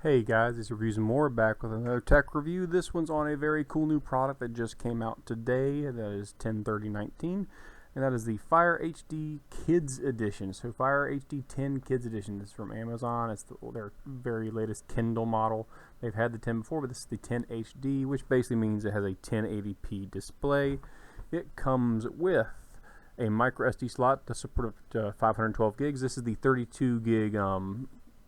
Hey guys, it's Reviews and More, back with another tech review. This one's on a very cool new product that just came out today. That is 10/30/19, and that is the Fire HD Kids Edition. So Fire HD 10 Kids Edition. This is from Amazon. It's their very latest Kindle model. They've had the 10 before, but this is the 10 HD, which basically means it has a 1080p display. It comes with a micro SD slot to support up to 512 gigs. This is the 32 gig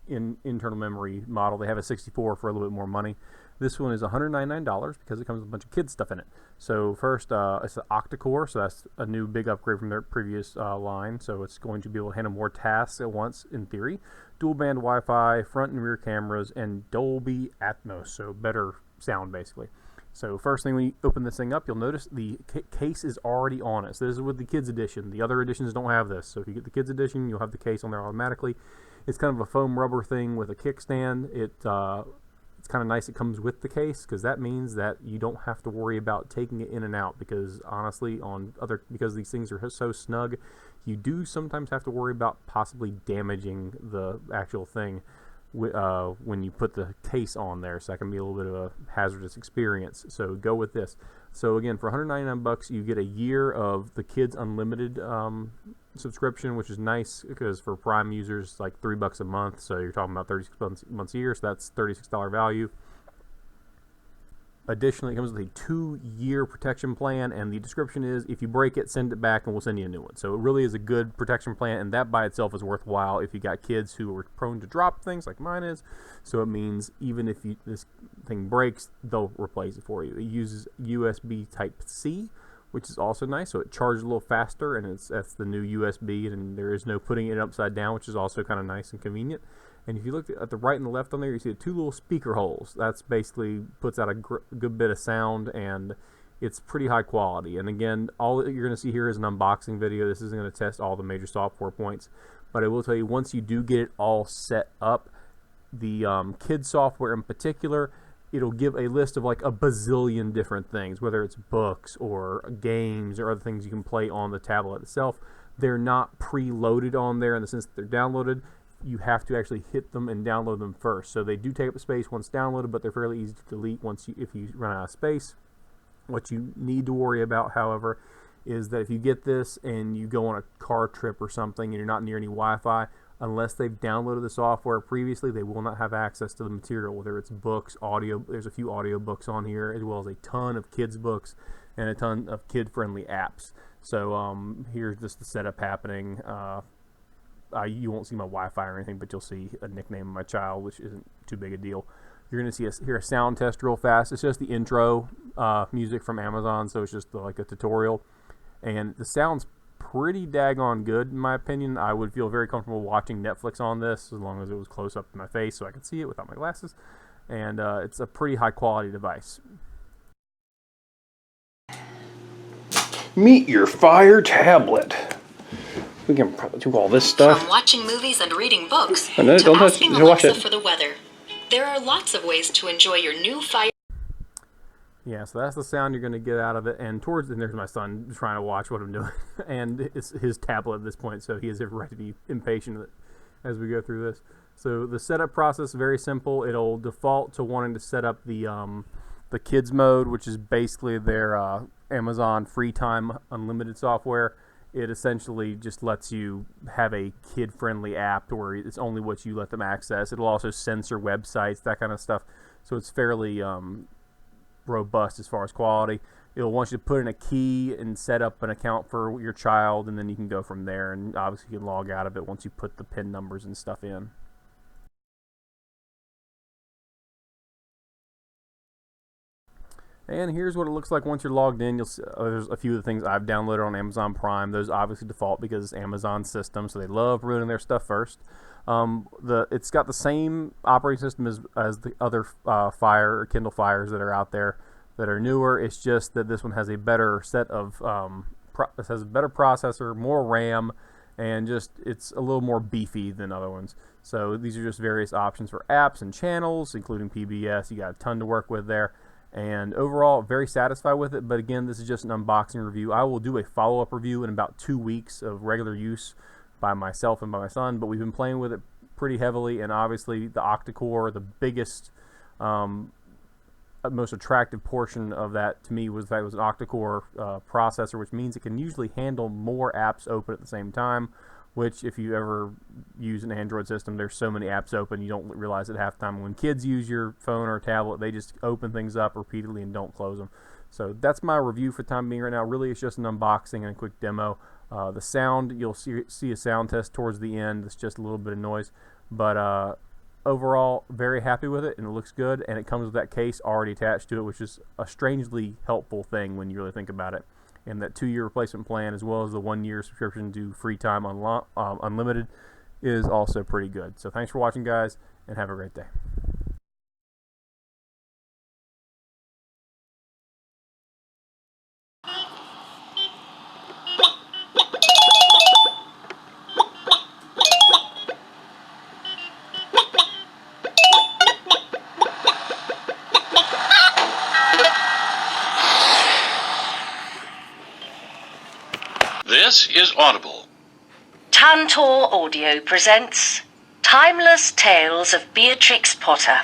internal memory model. They have a 64 for a little bit more money. This one is $199 because it comes with a bunch of kids stuff in it. So first, it's the octa-core, so that's a new big upgrade from their previous line. So it's going to be able to handle more tasks at once in theory. Dual band Wi-Fi, front and rear cameras, and Dolby Atmos, so better sound basically. So first thing, when you open this thing up, you'll notice the case is already on it. So this is with the kids edition. The other editions don't have this. So if you get the kids edition, you'll have the case on there automatically. It's kind of a foam rubber thing with a kickstand. It's kind of nice it comes with the case, because that means that you don't have to worry about taking it in and out, because honestly, because these things are so snug, you do sometimes have to worry about possibly damaging the actual thing when you put the case on there. So that can be a little bit of a hazardous experience. So go with this. So again, for $199 you get a year of the Kids Unlimited subscription, which is nice because for Prime users it's like $3 a month. So you're talking about 36 months a year, so that's $36 value. Additionally, it comes with a 2-year protection plan, and the description is, if you break it, send it back and we'll send you a new one. So it really is a good protection plan, and that by itself is worthwhile if you got kids who are prone to drop things like mine is. So it means even if this thing breaks, they'll replace it for you. It uses USB Type-C, which is also nice, so it charges a little faster, and that's the new USB, and there is no putting it upside down, which is also kind of nice and convenient. And if you look at the right and the left on there, you see the 2 little speaker holes. That's basically puts out a good bit of sound, and it's pretty high quality. And again, all that you're going to see here is an unboxing video. This isn't going to test all the major software points, but I will tell you, once you do get it all set up, the kids software in particular, it'll give a list of like a bazillion different things, whether it's books or games or other things you can play on the tablet itself. They're not preloaded on there in the sense that they're downloaded. You have to actually hit them and download them first. So they do take up space once downloaded, but they're fairly easy to delete if you run out of space. What you need to worry about, however, is that if you get this and you go on a car trip or something and you're not near any Wi-Fi, unless they've downloaded the software previously, they will not have access to the material, whether it's books, audio. There's a few audio books on here, as well as a ton of kids books and a ton of kid-friendly apps. So here's just the setup happening. You won't see my Wi-Fi or anything, but you'll see a nickname of my child, which isn't too big a deal. You're going to hear a sound test real fast. It's just the intro music from Amazon, so it's just like a tutorial. And the sound's pretty daggone good, in my opinion. I would feel very comfortable watching Netflix on this, as long as it was close up to my face so I could see it without my glasses. And it's a pretty high-quality device. Meet your Fire tablet. We can probably do all this stuff. From watching movies and reading books Oh, no, to don't touch, asking watch Alexa it. for the weather, there are lots of ways to enjoy your new Fire. Yeah, so that's the sound you're going to get out of it. And there's my son trying to watch what I'm doing. And it's his tablet at this point, so he has every right to be impatient as we go through this. So the setup process is very simple. It'll default to wanting to set up the kids mode, which is basically their Amazon free time unlimited software. It essentially just lets you have a kid-friendly app where it's only what you let them access. It'll also censor websites, that kind of stuff. So it's fairly robust as far as quality. It'll want you to put in a key and set up an account for your child, and then you can go from there. And obviously you can log out of it once you put the PIN numbers and stuff in. And here's what it looks like once you're logged in. You'll see, there's a few of the things I've downloaded on Amazon Prime. Those obviously default because it's Amazon's system, so they love ruining their stuff first. It's got the same operating system as the other Fire or Kindle Fires that are out there that are newer. It's just that this one has a better set of it has a better processor, more RAM, and just it's a little more beefy than other ones. So these are just various options for apps and channels, including PBS. You got a ton to work with there. And overall, very satisfied with it. But again, this is just an unboxing review. I will do a follow-up review in about 2 weeks of regular use by myself and by my son. But we've been playing with it pretty heavily, and obviously the octa-core, the biggest, most attractive portion of that to me was that it was an octa-core processor, which means it can usually handle more apps open at the same time, which if you ever use an Android system, there's so many apps open you don't realize it half the time. When kids use your phone or tablet, they just open things up repeatedly and don't close them. So that's my review for the time being right now. Really, it's just an unboxing and a quick demo. The sound, you'll see a sound test towards the end. It's just a little bit of noise, but overall, very happy with it, and it looks good, and it comes with that case already attached to it, which is a strangely helpful thing when you really think about it. And that 2-year replacement plan, as well as the 1-year subscription to Free Time Unlimited, is also pretty good. So thanks for watching, guys, and have a great day. This is Audible. Tantor Audio presents Timeless Tales of Beatrix Potter.